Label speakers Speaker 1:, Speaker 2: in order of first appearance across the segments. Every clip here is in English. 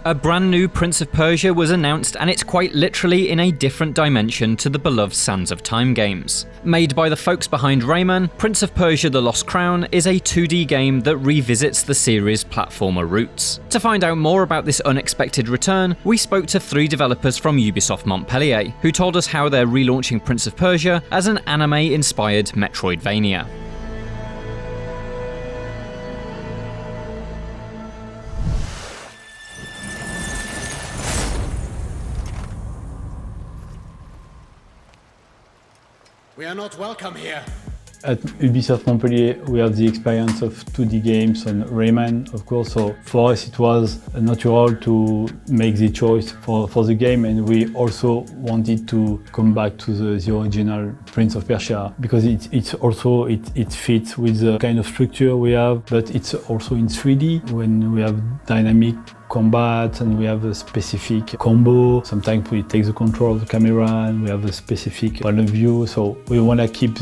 Speaker 1: A brand new Prince of Persia was announced, and it's quite literally in a different dimension to the beloved Sands of Time games. Made by the folks behind Rayman, Prince of Persia: The Lost Crown is a 2D game that revisits the series' platformer roots. To find out more about this unexpected return, we spoke to 3 developers from Ubisoft Montpellier, who told us how they're relaunching Prince of Persia as an anime-inspired Metroidvania.
Speaker 2: We are not welcome here.
Speaker 3: At Ubisoft Montpellier, we have the experience of 2D games on Rayman, of course, so for us it was natural to make the choice for the game, and we also wanted to come back to the original Prince of Persia, because it fits with the kind of structure we have, but it's also in 3D, when we have dynamic combat and we have a specific combo. Sometimes we take the control of the camera and we have a specific point of view, so we want to keep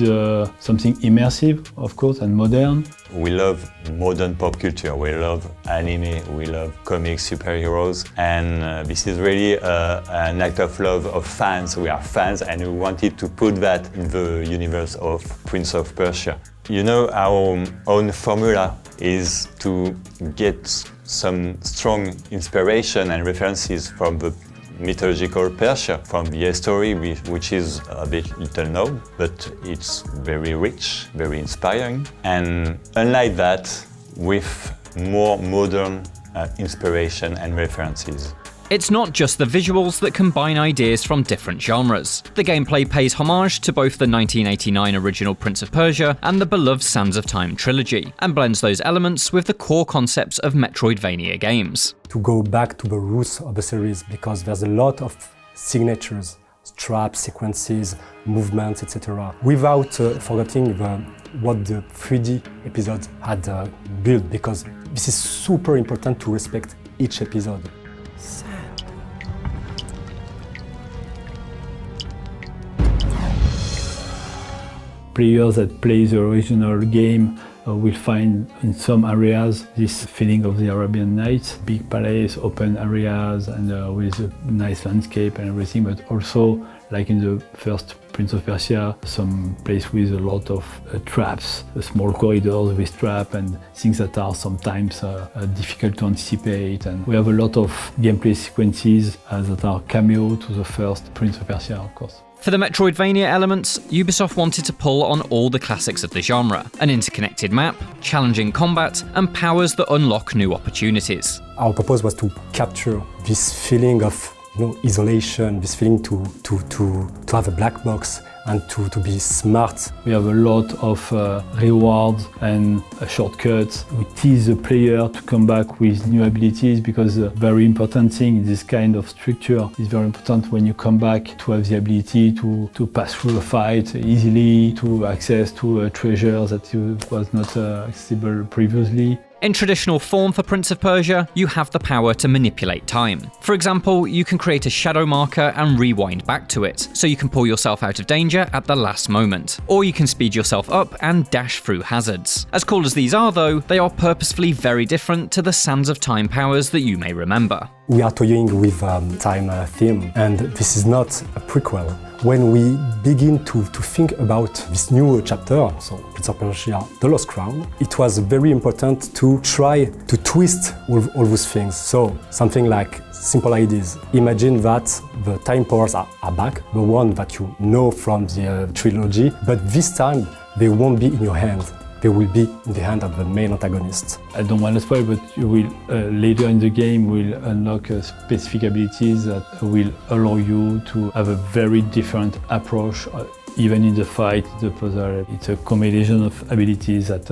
Speaker 3: something immersive, of course, and modern.
Speaker 4: We love modern pop culture, we love anime, we love comics, superheroes, and this is really an act of love of fans. We are fans and we wanted to put that in the universe of Prince of Persia. You know, our own formula is to get some strong inspiration and references from the mythological Persia, from the history, which is a bit little known, but it's very rich, very inspiring. And unlike that, with more modern inspiration and references.
Speaker 1: It's not just the visuals that combine ideas from different genres. The gameplay pays homage to both the 1989 original Prince of Persia and the beloved Sands of Time trilogy, and blends those elements with the core concepts of Metroidvania games.
Speaker 5: To go back to the roots of the series, because there's a lot of signatures, traps, sequences, movements, etc. Without forgetting what the 3D episodes had built, because this is super important to respect each episode.
Speaker 3: Players that play the original game will find in some areas this feeling of the Arabian Nights, big palace, open areas, and with a nice landscape and everything, but also, like in the first Prince of Persia, some place with a lot of traps, small corridors with traps and things that are sometimes difficult to anticipate. And we have a lot of gameplay sequences that are cameo to the first Prince of Persia, of course.
Speaker 1: For the Metroidvania elements, Ubisoft wanted to pull on all the classics of the genre: an interconnected map, challenging combat, and powers that unlock new opportunities.
Speaker 5: Our purpose was to capture this feeling of isolation, this feeling to have a black box and to be smart.
Speaker 3: We have a lot of rewards and shortcuts. We tease the player to come back with new abilities, because a very important thing in this kind of structure is very important when you come back to have the ability to pass through a fight easily, to access to treasures that was not accessible previously.
Speaker 1: In traditional form for Prince of Persia, you have the power to manipulate time. For example, you can create a shadow marker and rewind back to it, so you can pull yourself out of danger at the last moment. Or you can speed yourself up and dash through hazards. As cool as these are though, they are purposefully very different to the Sands of Time powers that you may remember.
Speaker 5: We are toying with time theme, and this is not a prequel. When we begin to think about this new chapter, so Prince of Persia: The Lost Crown, it was very important to try to twist all those things. So something like simple ideas. Imagine that the time powers are back, the one that you know from the trilogy, but this time they won't be in your hand. They will be in the hand of the main antagonist.
Speaker 3: I don't want to spoil, but you will later in the game will unlock specific abilities that will allow you to have a very different approach, even in the fight, the puzzle. It's a combination of abilities that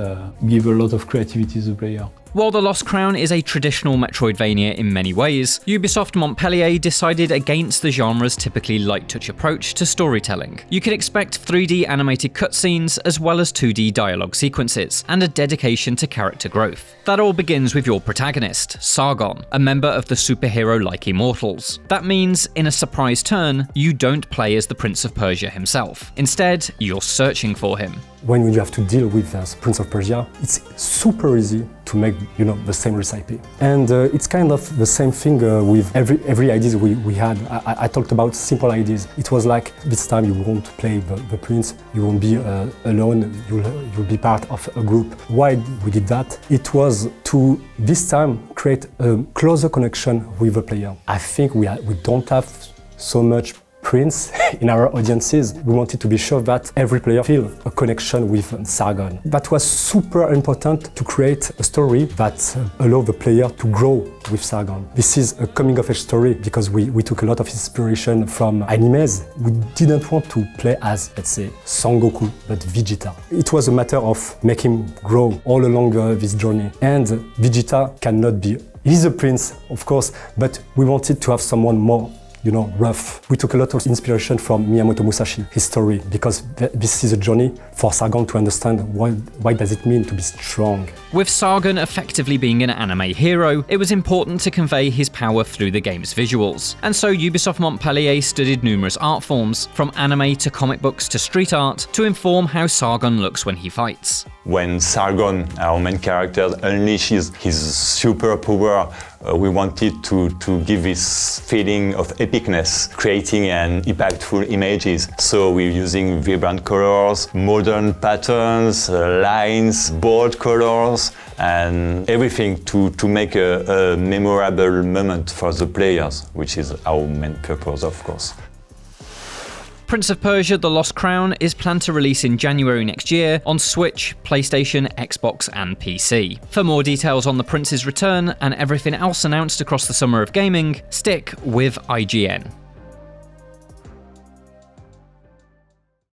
Speaker 3: give a lot of creativity to the player.
Speaker 1: While The Lost Crown is a traditional Metroidvania in many ways, Ubisoft Montpellier decided against the genre's typically light-touch approach to storytelling. You can expect 3D animated cutscenes as well as 2D dialogue sequences, and a dedication to character growth. That all begins with your protagonist, Sargon, a member of the superhero-like Immortals. That means, in a surprise turn, you don't play as the Prince of Persia himself. Instead, you're searching for him.
Speaker 5: When you have to deal with the Prince of Persia, it's super easy to make, you know, the same recipe. And it's kind of the same thing with every ideas we had. I talked about simple ideas. It was like, this time you won't play the prince, you won't be alone, you'll be part of a group. Why we did that? It was to, this time, create a closer connection with the player. I think we don't have so much prince in our audiences. We wanted to be sure that every player feel a connection with Sargon. That was super important to create a story that allow the player to grow with Sargon. This is a coming-of-age story because we took a lot of inspiration from animes. We didn't want to play as, let's say, Son Goku, but Vegeta. It was a matter of making him grow all along this journey. And Vegeta cannot be, he's a prince, of course, but we wanted to have someone more, you know, rough. We took a lot of inspiration from Miyamoto Musashi, his story, because this is a journey for Sargon to understand why does it mean to be strong.
Speaker 1: With Sargon effectively being an anime hero, it was important to convey his power through the game's visuals. And so Ubisoft Montpellier studied numerous art forms, from anime to comic books to street art, to inform how Sargon looks when he fights.
Speaker 4: When Sargon, our main character, unleashes his superpower, we wanted to give this feeling of epicness, creating an impactful images. So we're using vibrant colors, modern patterns, lines, bold colors, and everything to make a memorable moment for the players, which is our main purpose, of course.
Speaker 1: Prince of Persia: The Lost Crown is planned to release in January next year on Switch, PlayStation, Xbox and PC. For more details on the Prince's return and everything else announced across the summer of gaming, stick with IGN.